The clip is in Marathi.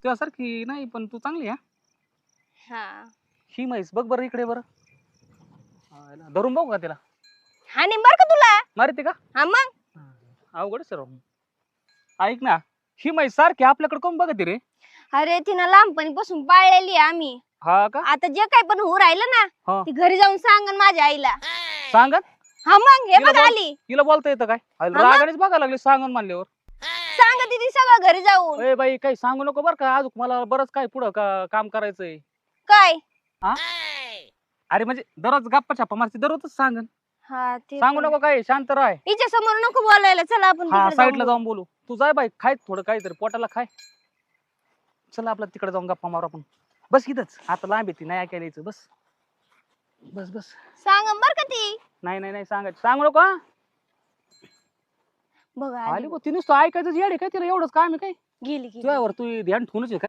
तुझ्यासारखी नाही पण तू चांगली आहे हा. हा ही म्हैस बघ बरं इकडे बरं धरून बघू का तिला हा बर का तुला मारते का हा मग अवघड सर ऐक ना ही म्हैस सारखी आपल्याकडे कोण बघते रे अरे तिनं लहानपणीपासून पाळलेली आहे आम्ही. हा का आता जे काही पण होऊ राहिलं ना हा. ती घरी जाऊन सांगन माझ्या आईला. सांगत हा मग हे तिला बघ आली तिला बोलता येतं काय मग? रागानेच बघायला लागले सांगून म्हणल्यावर सांगत ती सगळं घरी जाऊन. ए बाई काही सांगू नको बरं का अजून मला बरंच काय पुढं काम करायचंय काय हा अरे म्हणजे दररोज गप्पा छापा मारते दररोजच सांगन हा ते सांगू पण. नको काय शांत राह हिच्या समोर नको बोलायला. चला आपण हा तिकडे साईडला जाऊन जाऊन बोलू तू जाय बाई खाय थोडं काहीतरी पोटाला खाय चला आपलं तिकडे जाऊन गप्पा मारू आपण बस इथंच आता लांब येते नाही ऐकायला यायचं बस बस बस सांगन बर का ती. नाही नाही नाही सांगायचं सांगू नको हा? बघ आली आली गो ती नुसतं ऐकायचं येडे काय तिला एवढंच काम आहे काय गेली गेली तुझ्यावर तू ध्यान ठेवूनच आहे काय